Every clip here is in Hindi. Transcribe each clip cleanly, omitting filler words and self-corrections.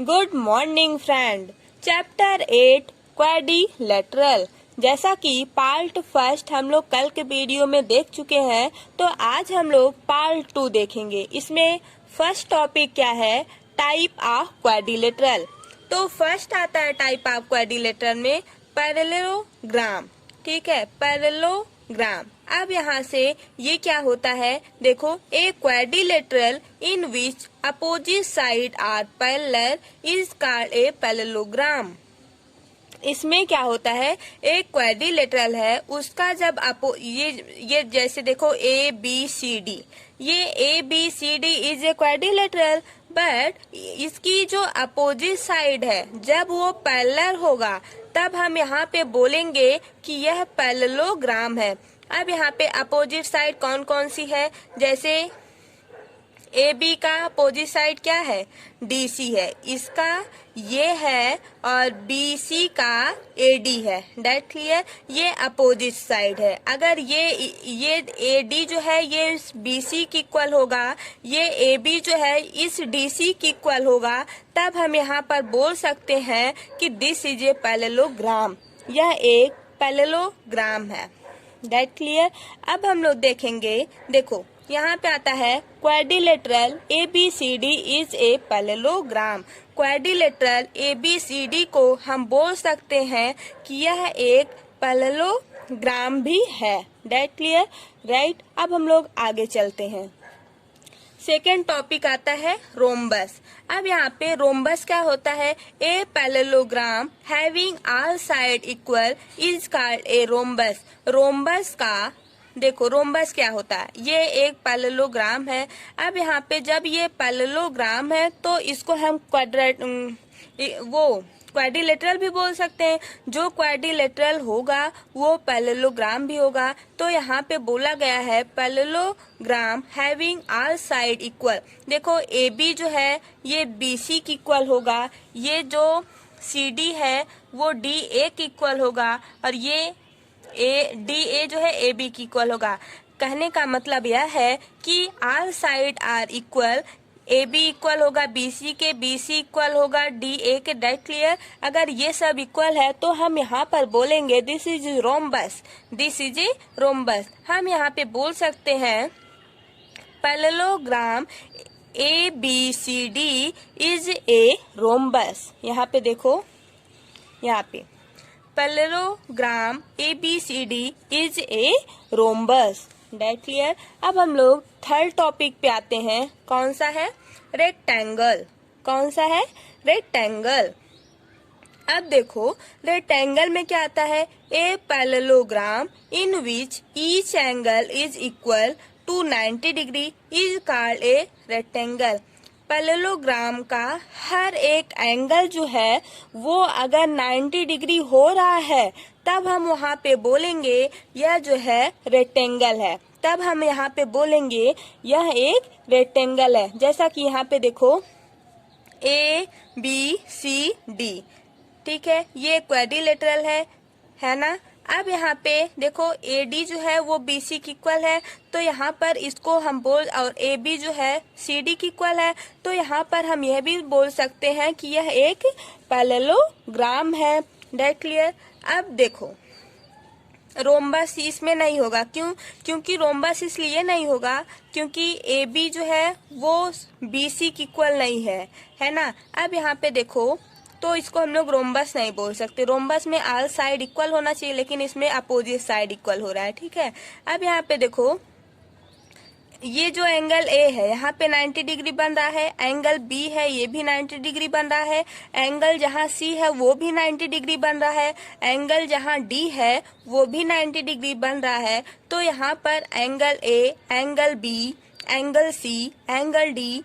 Good morning friend. Chapter 8 quadrilateral. जैसा कि पार्ट फर्स्ट हम लोग कल के वीडियो में देख चुके हैं, तो आज हम लोग पार्ट 2 देखेंगे। इसमें फर्स्ट टॉपिक क्या है? Type of quadrilateral. तो फर्स्ट आता है टाइप ऑफ क्वाड्रिलेटरल में पैरेललोग्राम। ठीक है, पैरेललोग्राम। अब यहाँ से ये क्या होता है, देखो, a quadrilateral in which opposite side are parallel is called a parallelogram. इसमें क्या होता है, एक क्वाड्रिलेटरल है, उसका जब ये जैसे देखो ए बी सी डी, ये A B C D is a quadrilateral, but इसकी जो अपोजिट साइड है जब वो पैरेलल होगा तब हम यहाँ पे बोलेंगे कि यह पैरेललोग्राम है। अब यहाँ पे अपोजिट साइड कौन कौन सी है? जैसे ए बी का अपोजिट साइड क्या है? डी सी है, इसका ये है, और बी सी का ए डी है। That clear? ये अपोजिट साइड है। अगर ये ए डी जो है ये इस बी सी की इक्वल होगा, ये ए बी जो है इस डी सी की इक्वल होगा, तब हम यहाँ पर बोल सकते हैं कि दिस इज ए पैरेललोग्राम। यह एक पैरेललोग्राम है। That clear? अब हम लोग देखेंगे, देखो यहाँ पे आता है quadrilateral A B C D is a parallelogram. Quadrilateral A B C D को हम बोल सकते हैं कि यह एक पैरेललोग्राम भी है। That clear? राइट। अब हम लोग आगे चलते हैं। सेकेंड टॉपिक आता है रोम्बस। अब यहाँ पे रोम्बस क्या होता है? A parallelogram having all side equal is called a rhombus. Rhombus का देखो, रोम्बस क्या होता है? ये एक पैरेललोग्राम है। अब यहाँ पे जब ये पैरेललोग्राम है तो इसको हम क्वाड्रिलेटरल भी बोल सकते हैं। जो क्वाड्रिलेटरल होगा वो पैरेललोग्राम भी होगा। तो यहाँ पे बोला गया है parallelogram having all side equal. देखो, ए बी जो है ये बी सी की इक्वल होगा, ये जो सी डी है वो डी ए की इक्वल होगा, और ये डी ए जो है ए बी की इक्वल होगा। कहने का मतलब यह है कि all side are equal. A B equal होगा बी सी के, बी सी इक्वल होगा डी ए के। That clear? अगर ये सब इक्वल है तो हम यहाँ पर बोलेंगे this is rhombus. This is a rhombus. हम यहाँ पे बोल सकते हैं parallelogram A B C D is a rhombus. यहाँ पे देखो, यहाँ पे parallelogram A B C D is a rhombus. That clear? अब हम लोग थर्ड टॉपिक पे आते हैं। कौन सा है? रेक्टेंगल। कौन सा है? रेक्टेंगल। अब देखो, रेक्टेंगल में क्या आता है? A parallelogram in which each angle is equal to 90 degree is called a rectangle. Parallelogram का हर एक एंगल जो है वो अगर 90 डिग्री हो रहा है तब हम वहाँ पे बोलेंगे यह जो है रेक्टेंगल है। तब हम यहाँ पे बोलेंगे यह एक रेक्टेंगल है। जैसा कि यहाँ पे देखो, ए बी सी डी, ठीक है, ये क्वाड्रिलेटरल है ना। अब यहाँ पे देखो, ए डी जो है वो बी सी की इक्वल है, तो यहाँ पर इसको हम और ए बी जो है सी डी की इक्वल है, तो यहाँ पर हम यह भी बोल सकते हैं कि यह एक पैरेललोग्राम है। That clear? अब देखो, रोम्बस इसमें नहीं होगा। क्यों? क्योंकि रोम्बस इसलिए नहीं होगा क्योंकि ए बी जो है वो बी सी की इक्वल नहीं है ना। अब यहाँ पे देखो, तो इसको हम लोग रोम्बस नहीं बोल सकते। रोम्बस में ऑल साइड इक्वल होना चाहिए, लेकिन इसमें अपोजिट साइड इक्वल हो रहा है। ठीक है? अब यहाँ पे देखो, ये जो एंगल ए है यहाँ पे 90 डिग्री बन रहा है, एंगल बी है ये भी 90 डिग्री बन रहा है, एंगल जहाँ सी है वो भी 90 डिग्री बन रहा है, एंगल जहाँ डी है वो भी 90 डिग्री बन रहा है। तो यहाँ पर angle A, angle B, angle C, angle D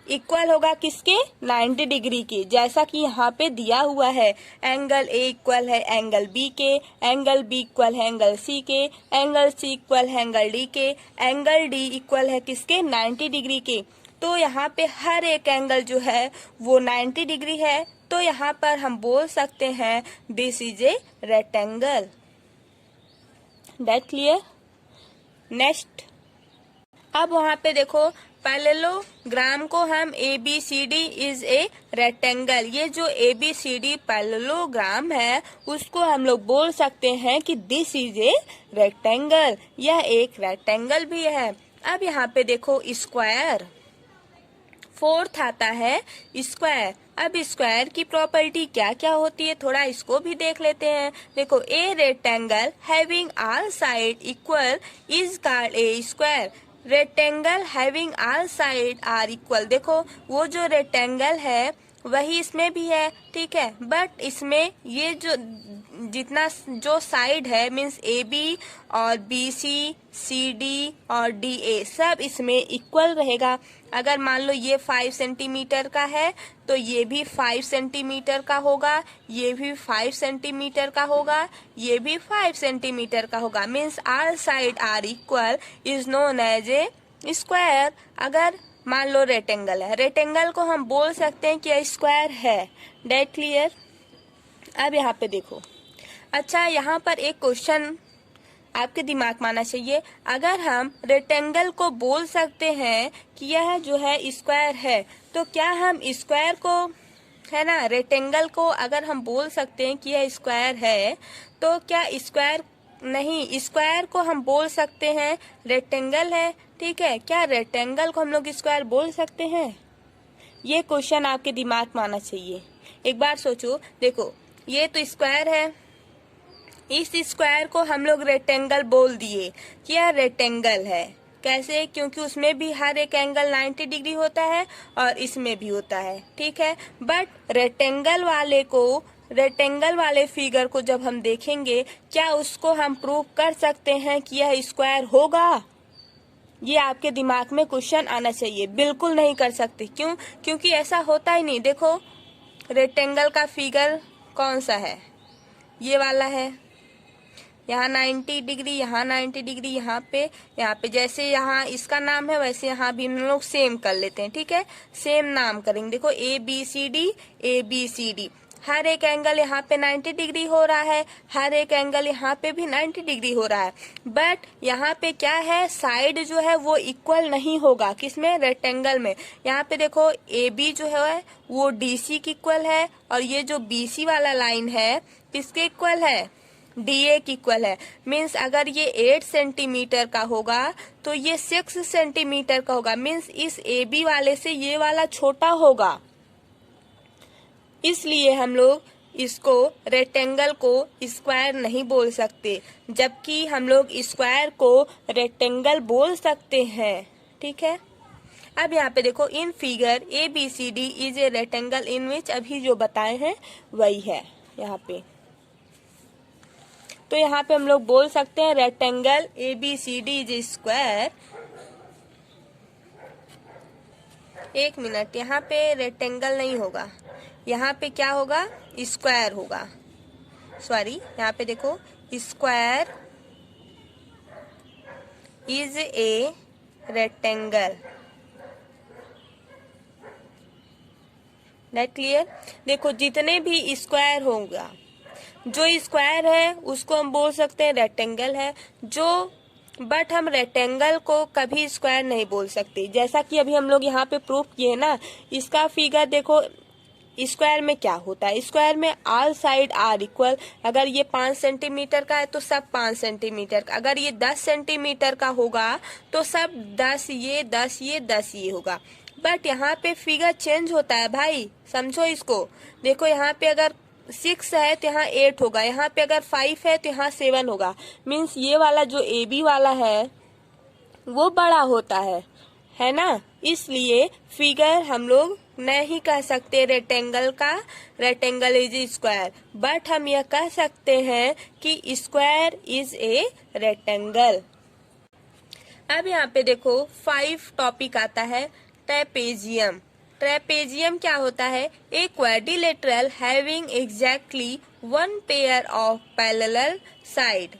equal होगा किसके? 90 डिग्री के। जैसा कि यहाँ पे दिया हुआ है, एंगल ए इक्वल है एंगल बी के, एंगल बी इक्वल है एंगल सी के, एंगल सी इक्वल है एंगल डी के, एंगल डी इक्वल है किसके? 90 डिग्री के। तो यहाँ पे हर एक एंगल जो है वो 90 डिग्री है। तो यहाँ पर हम बोल सकते हैं this is a rectangle. That clear? Next, अब वहाँ पे देखो पैरेललोग्राम को हम ABCD इज ए रेक्टेंगल, ये जो ABCD पैरेललोग्राम है उसको हम लोग बोल सकते हैं कि दिस इज ए रेक्टेंगल, यह एक रेक्टेंगल भी है। अब यहाँ पे देखो स्क्वायर, फोर्थ आता है स्क्वायर। अब स्क्वायर की प्रॉपर्टी क्या क्या होती है थोड़ा इसको भी देख लेते हैं। देखो a rectangle having all side equal is called a square. Rectangle having all side are equal, देखो वो जो रेक्टेंगल है वही इसमें भी है, ठीक है, बट इसमें ये जो जितना जो साइड है मीन्स AB और BC, CD और DA सब इसमें इक्वल रहेगा। अगर मान लो ये 5 सेंटीमीटर का है तो ये भी 5 सेंटीमीटर का होगा, ये भी 5 सेंटीमीटर का होगा, ये भी 5 सेंटीमीटर का होगा, means all side are equal is known as a square. अगर मान लो रेक्टेंगल है, रेक्टेंगल को हम बोल सकते हैं कि स्क्वायर है। That clear. अब यहाँ पे देखो, अच्छा यहाँ पर एक क्वेश्चन आपके दिमाग में आना चाहिए। अगर हम रेक्टेंगल को बोल सकते हैं कि यह जो है स्क्वायर है, तो क्या हम स्क्वायर को, है ना, रेक्टेंगल को अगर हम बोल सकते हैं कि यह स्क्वायर है, तो क्या स्क्वायर नहीं, स्क्वायर को हम बोल सकते हैं रेक्टेंगल है, ठीक है, क्या रेक्टेंगल को हम लोग स्क्वायर बोल सकते हैं? ये क्वेश्चन आपके दिमाग में आना चाहिए। एक बार सोचो, देखो ये तो स्क्वायर है, इस स्क्वायर को हम लोग रेक्टेंगल बोल दिए कि यह रेक्टेंगल है। कैसे? क्योंकि उसमें भी हर एक एंगल 90 डिग्री होता है और इसमें भी होता है, ठीक है। बट रेक्टेंगल वाले फिगर को जब हम देखेंगे, क्या उसको हम प्रूव कर सकते हैं कि यह स्क्वायर होगा? ये आपके दिमाग में क्वेश्चन आना चाहिए। बिल्कुल नहीं कर सकते। क्यों? क्योंकि ऐसा होता ही नहीं। देखो रेक्टेंगल का फिगर कौन सा है? ये वाला है। यहाँ 90 डिग्री, यहाँ 90 डिग्री, यहाँ पे जैसे यहाँ इसका नाम है वैसे यहाँ भी हम लोग सेम कर लेते हैं, ठीक है, सेम नाम करेंगे। देखो ABCD, हर एक एंगल यहाँ पे 90 डिग्री हो रहा है, हर एक एंगल यहाँ पे भी 90 डिग्री हो रहा है। बट यहाँ पे क्या है, साइड जो है वो इक्वल नहीं होगा। किसमें? रेक्टेंगल में। यहाँ पे देखो AB जो है वो DC की इक्वल है और ये जो BC वाला लाइन है किसके इक्वल है? DA की इक्वल है। मीन्स अगर ये 8 सेंटीमीटर का होगा तो ये 6 सेंटीमीटर का होगा। मीन्स इस AB वाले से ये वाला छोटा होगा। इसलिए हम लोग इसको रेक्टेंगल को स्क्वायर नहीं बोल सकते, जबकि हम लोग स्क्वायर को रेक्टेंगल बोल सकते हैं, ठीक है। अब यहाँ पे देखो, in figure ABCD is a rectangle in which, अभी जो बताए हैं वही है यहाँ पे। तो यहाँ पे हम लोग बोल सकते हैं rectangle ABCD is A square. एक मिनट, यहाँ पे रेक्टेंगल नहीं होगा, यहाँ पे क्या होगा? स्क्वायर होगा। सॉरी, यहाँ पे देखो square is a rectangle. That clear. देखो जितने भी स्क्वायर होगा, जो स्क्वायर है उसको हम बोल सकते हैं रेक्टेंगल है, बट हम रेक्टेंगल को कभी स्क्वायर नहीं बोल सकते। जैसा कि अभी हम लोग यहाँ पे प्रूफ किए हैं ना, इसका फिगर देखो, स्क्वायर में क्या होता है? स्क्वायर में ऑल साइड आर इक्वल। अगर ये 5 सेंटीमीटर का है तो सब 5 सेंटीमीटर का, अगर ये 10 सेंटीमीटर का होगा तो सब 10 ये 10 ये 10 ये होगा। बट यहाँ पे फिगर चेंज होता है भाई, समझो इसको। देखो यहाँ पे अगर 6 है तो यहाँ 8 होगा, यहाँ पे अगर 5 है तो यहाँ 7 होगा। मीन्स ये वाला जो AB वाला है वो बड़ा होता है ना। इसलिए फिगर हम लोग नहीं कह सकते रेक्टेंगल का, रेक्टेंगल इज स्क्वायर, बट हम यह कह सकते हैं कि स्क्वायर इज ए रेक्टेंगल। अब यहाँ पे देखो 5 टॉपिक आता है ट्रेपेजियम। ट्रेपेजियम क्या होता है? A quadrilateral having exactly 1 pair of parallel side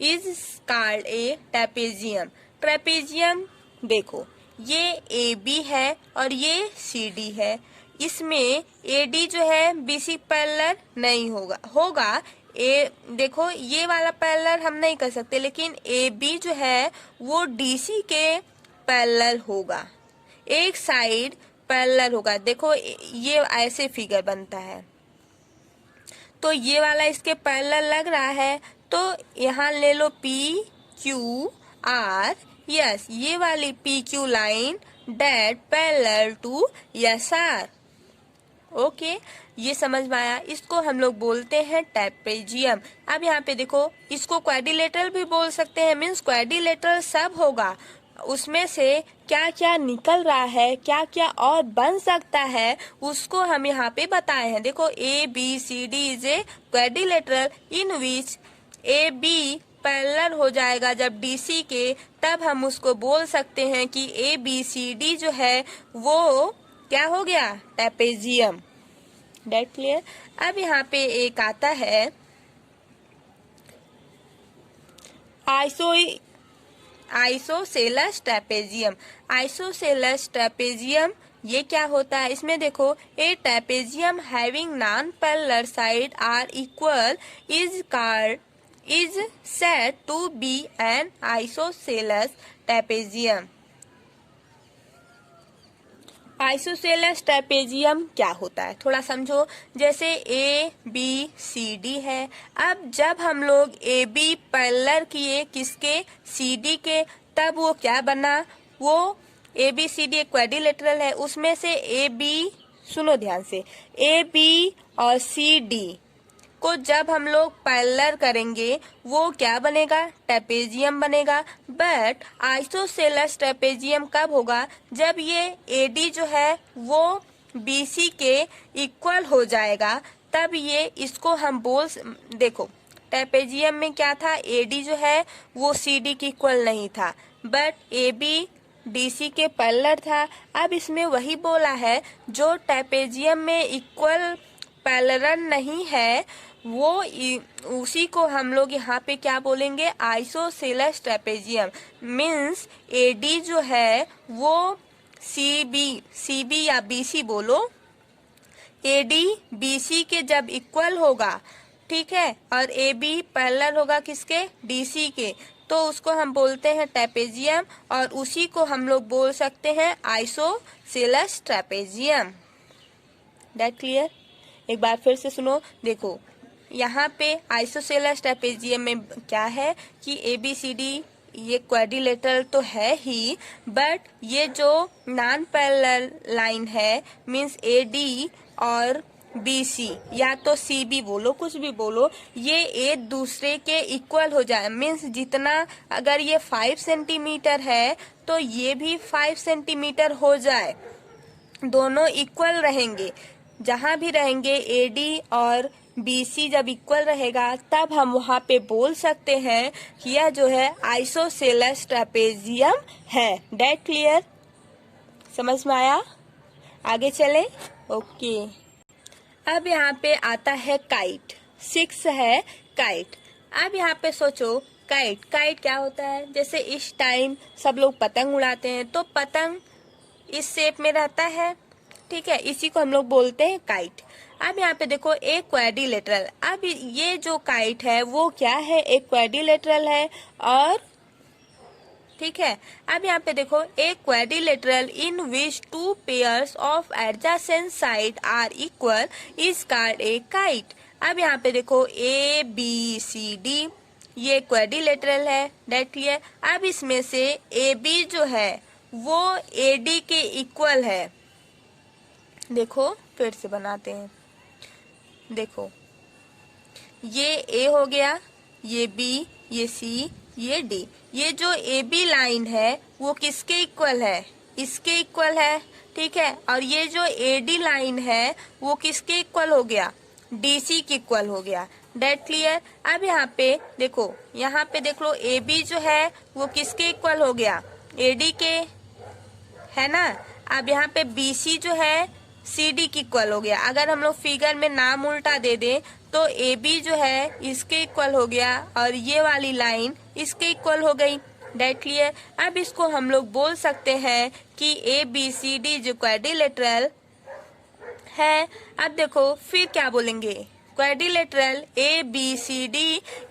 is called A trapezium. Trapezium देखो, ये AB है और ये CD है। इसमें AD जो है BC पैरेलल नहीं होगा। देखो ये वाला पैरेलल हम नहीं कर सकते, लेकिन AB जो है वो DC के पैरेलल होगा, एक साइड पैरेलल होगा। देखो ये ऐसे फिगर बनता है, तो ये वाला इसके पैरेलल लग रहा है, तो यहाँ ले लो पी क्यू आर, यस ये वाली P Q line that parallel to S R. Okay, ये समझ में आया। इसको हम लोग बोलते हैं ट्रेपेजियम। अब यहाँ पे देखो, इसको क्वाड्रिलेटरल भी बोल सकते हैं, मीन्स क्वाड्रिलेटरल सब होगा, उसमें से क्या क्या निकल रहा है, क्या क्या और बन सकता है, उसको हम यहाँ पे बताए हैं। देखो A B C D is a quadrilateral in which A B parallel हो जाएगा जब डीसी के, तब हम उसको बोल सकते हैं कि ए बी सी डी जो है वो क्या हो गया, ट्रेपेजियम। Date clear. अब यहाँ पे एक आता है आइसोसेलस ट्रेपेजियम। आइसोसेलस ट्रेपेजियम ये क्या होता है, इसमें देखो a trapezium having non parallel side are equal is said to be an isosceles trapezium. Isosceles trapezium क्या होता है थोड़ा समझो। जैसे ए बी सी डी है, अब जब हम लोग ए बी पैरेलल किए किसके, सी डी के, तब वो क्या बना, वो ए बी सी डी एक क्वाड्रिलेटरल है, उसमें से ए बी, सुनो ध्यान से, ए बी और सी डी को जब हम लोग पैरेलल करेंगे वो क्या बनेगा, ट्रेपेजियम बनेगा। बट आइसोसेलस ट्रेपेजियम कब होगा, जब ये एडी जो है वो बीसी के इक्वल हो जाएगा, तब ये इसको हम देखो ट्रेपेजियम में क्या था, एडी जो है वो सीडी के इक्वल नहीं था, बट एबी डीसी के पैरेलल था। अब इसमें वही बोला है, जो ट्रेपेजियम में इक्वल पैरेलल नहीं है वो उसी को हम लोग यहाँ पे क्या बोलेंगे, आइसोसेलस ट्रेपेजियम। मीन्स एडी जो है वो सीबी या बीसी बोलो, एडी बीसी के जब इक्वल होगा, ठीक है, और एबी पैरेलल होगा किसके, डीसी के, तो उसको हम बोलते हैं ट्रेपेजियम, और उसी को हम लोग बोल सकते हैं आइसोसेलस ट्रेपेजियम। That clear. एक बार फिर से सुनो, देखो यहाँ पे आइसोसेलस ट्रेपेजियम में क्या है कि ए बी सी डी ये क्वाड्रिलेटरल तो है ही, बट ये जो नॉन पैरेलल लाइन है, मीन्स ए डी और बी सी या तो सी बी बोलो, कुछ भी बोलो, ये एक दूसरे के इक्वल हो जाए। मीन्स जितना, अगर ये 5 सेंटीमीटर है तो ये भी 5 सेंटीमीटर हो जाए, दोनों इक्वल रहेंगे। जहां भी रहेंगे एडी और बीसी जब इक्वल रहेगा, तब हम वहां पे बोल सकते हैं कि यह जो है आइसोसेलस ट्रेपेजियम है। डेट क्लियर, समझ में आया। आगे चले। ओके, अब यहाँ पे आता है काइट। 6 है काइट। अब यहाँ पे सोचो काइट क्या होता है। जैसे इस टाइम सब लोग पतंग उड़ाते हैं, तो पतंग इस शेप में रहता है, ठीक है, इसी को हम लोग बोलते हैं काइट। अब यहाँ पे देखो एक क्वाड्रिलेटरल, अब ये जो काइट है वो क्या है, एक क्वाड्रिलेटरल है, और ठीक है। अब यहाँ पे देखो एक quadrilateral in which 2 pairs of adjacent side are equal is called a kite. अब यहाँ पे देखो ए बी सी डी ये क्वाड्रिलेटरल है, दैट क्लियर। अब इसमें से ए बी जो है वो ए डी के इक्वल है। देखो फिर से बनाते हैं, देखो ये ए हो गया, ये बी, ये सी, ये डी। ये जो ए बी लाइन है वो किसके इक्वल है, इसके इक्वल है, ठीक है। और ये जो ए डी लाइन है वो किसके इक्वल हो गया, डीसी के इक्वल हो गया। That clear. अब यहाँ पे देखो, यहाँ पे देख लो ए बी जो है वो किसके इक्वल हो गया, ए डी के, है ना। अब यहाँ पे बी सी जो है सी डी की इक्वल हो गया। अगर हम लोग फिगर में नाम उल्टा दे दें तो ए बी जो है इसके इक्वल हो गया और ये वाली लाइन इसके इक्वल हो गई। That clear. अब इसको हम लोग बोल सकते हैं कि ए बी सी डी जो क्वाड्रिलेटरल है। अब देखो फिर क्या बोलेंगे, quadrilateral ABCD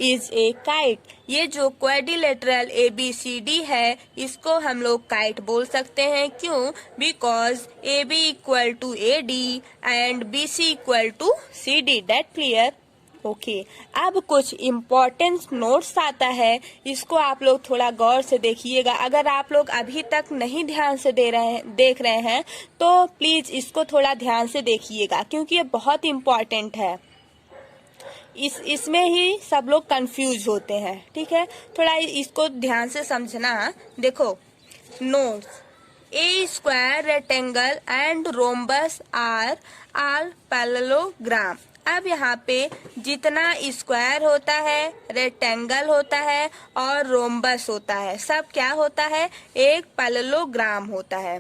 is a kite. ये जो क्वाड्रिलेटरल ABCD है इसको हम लोग काइट बोल सकते हैं। क्यों? Because AB equal to AD and BC equal to CD। That clear? Okay अब कुछ इम्पोर्टेंट नोट्स आता है, इसको आप लोग थोड़ा गौर से देखिएगा। अगर आप लोग अभी तक नहीं ध्यान से देख रहे हैं तो प्लीज इसको थोड़ा ध्यान से देखिएगा, क्योंकि ये बहुत इम्पोर्टेंट है। इसमें ही सब लोग कंफ्यूज होते हैं। ठीक है, थोड़ा इसको ध्यान से समझना। देखो notes, a square, rectangle and rhombus are parallelogram. अब यहाँ पे जितना स्क्वायर होता है, रेक्टेंगल होता है और रोम्बस होता है, सब क्या होता है? एक पैरेललोग्राम होता है।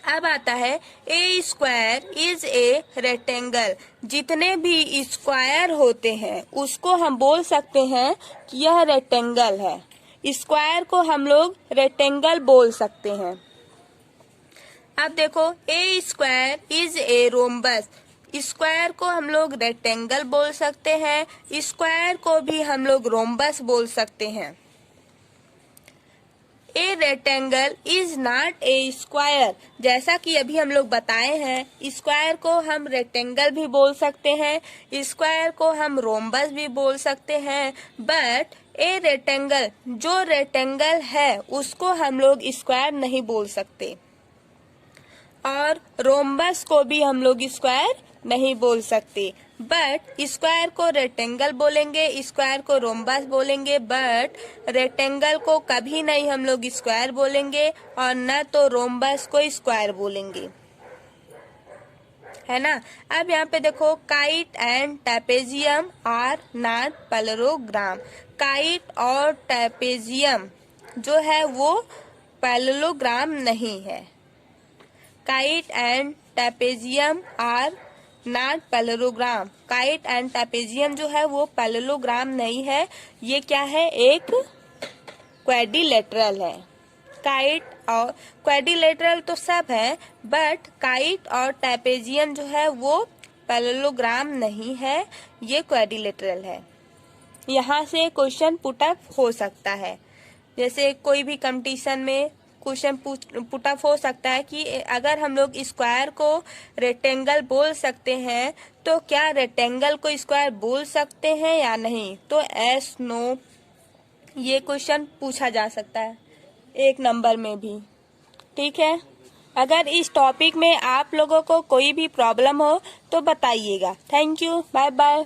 अब आता है ए स्क्वायर इज ए रेक्टेंगल। जितने भी स्क्वायर होते हैं उसको हम बोल सकते हैं कि यह रेक्टेंगल है। स्क्वायर को हम लोग रेक्टेंगल बोल सकते हैं। अब देखो a square is a rhombus. Square को हम लोग रेक्टेंगल बोल सकते हैं, स्क्वायर को भी हम लोग रोम्बस बोल सकते हैं। A rectangle is not a square. जैसा कि अभी हम लोग बताए हैं, स्क्वायर को हम रेक्टेंगल भी बोल सकते हैं, स्क्वायर को हम रोम्बस भी बोल सकते हैं, बट ए रेक्टेंगल, जो रेक्टेंगल है उसको हम लोग स्क्वायर नहीं बोल सकते, और रोम्बस को भी हम लोग स्क्वायर नहीं बोल सकते। बट स्क्वायर को रेक्टेंगल बोलेंगे, स्क्वायर को रोम्बस बोलेंगे, बट रेक्टेंगल को कभी नहीं हम लोग स्क्वायर बोलेंगे और न तो रोम्बस को स्क्वायर बोलेंगे, है ना। अब यहाँ पे देखो kite and trapezium are not parallelogram. Kite और ट्रेपेजियम जो है वो पैरेललोग्राम नहीं है। Kite and trapezium are not parallelogram. Kite and trapezium जो है वो पैरेललोग्राम नहीं है, ये क्या है? एक क्वाड्रिलेटरल है। काइट और क्वाड्रिलेटरल तो सब है, बट काइट और ट्रेपेजियम जो है वो पैरेललोग्राम नहीं है, ये क्वाड्रिलेटरल है। यहाँ से क्वेश्चन पुटअप हो सकता है, जैसे कोई भी कंपटीशन में क्वेश्चन पुटअप हो सकता है कि अगर हम लोग स्क्वायर को रेक्टेंगल बोल सकते हैं तो क्या रेक्टेंगल को स्क्वायर बोल सकते हैं या नहीं। तो एस नो ये क्वेश्चन पूछा जा सकता है 1 नंबर में भी। ठीक है, अगर इस टॉपिक में आप लोगों को कोई भी प्रॉब्लम हो तो बताइएगा। Thank you, bye bye.